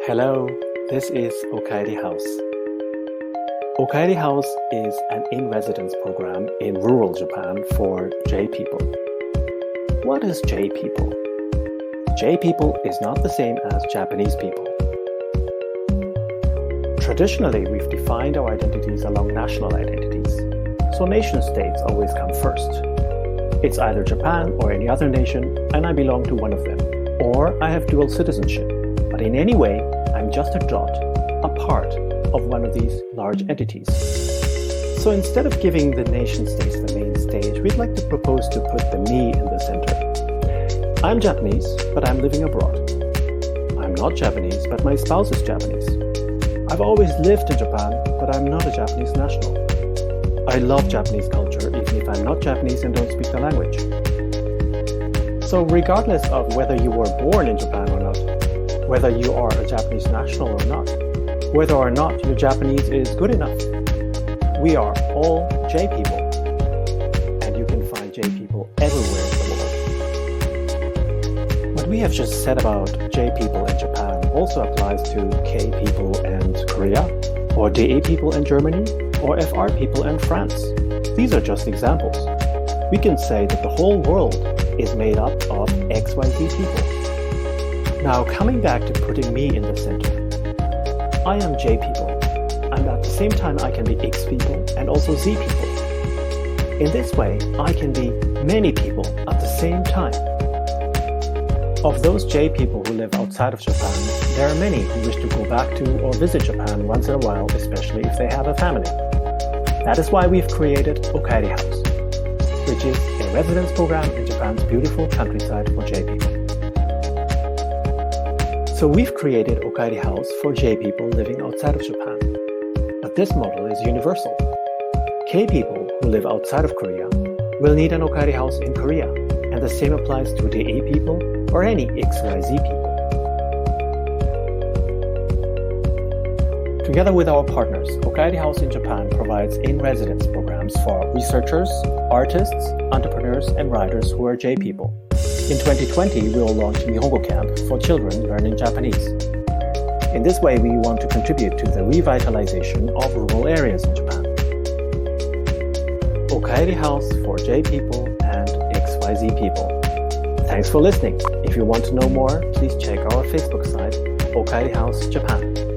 Hello, this is Okaerihouse. Okaerihouse is an in-residence program in rural Japan for J people. What is J people? J people is not the same as Japanese people. Traditionally, we've defined our identities along national identities, so nation-states always come first. It's either Japan or any other nation, and I belong to one of them, or I have dual citizenship. But in any way, I'm just a dot, a part of one of these large entities. So instead of giving the nation-states the main stage, we'd like to propose to put the me in the center. I'm Japanese, but I'm living abroad. I'm not Japanese, but my spouse is Japanese. I've always lived in Japan, but I'm not a Japanese national. I love Japanese culture, even if I'm not Japanese and don't speak the language. So regardless of whether you were born in Japan or not, whether you are a Japanese national or not, whether or not your Japanese is good enough, we are all J people. And you can find J people everywhere in the world. What we have just said about J people in Japan also applies to K people in Korea, or DE people in Germany, or FR people in France. These are just examples. We can say that the whole world is made up of XYZ people. Now, coming back to putting me in the center, I am J people, and at the same time I can be X people and also Z people. In this way, I can be many people at the same time. Of those J people who live outside of Japan, there are many who wish to go back to or visit Japan once in a while, especially if they have a family. That is why we've created Okaerihouse, which is a residence program in Japan's beautiful countryside for J people. So we've created Okaerihouse for J people living outside of Japan. But this model is universal. K people who live outside of Korea will need an Okaerihouse in Korea, and the same applies to DE people or any XYZ people. Together with our partners, Okaerihouse in Japan provides in-residence programs for researchers, artists, entrepreneurs, and writers who are J people. In 2020, we will launch Nihongo Camp for children learning Japanese. In this way, we want to contribute to the revitalization of rural areas in Japan. Okaerihouse for J people and XYZ people. Thanks for listening. If you want to know more, please check our Facebook site, Okaerihouse Japan.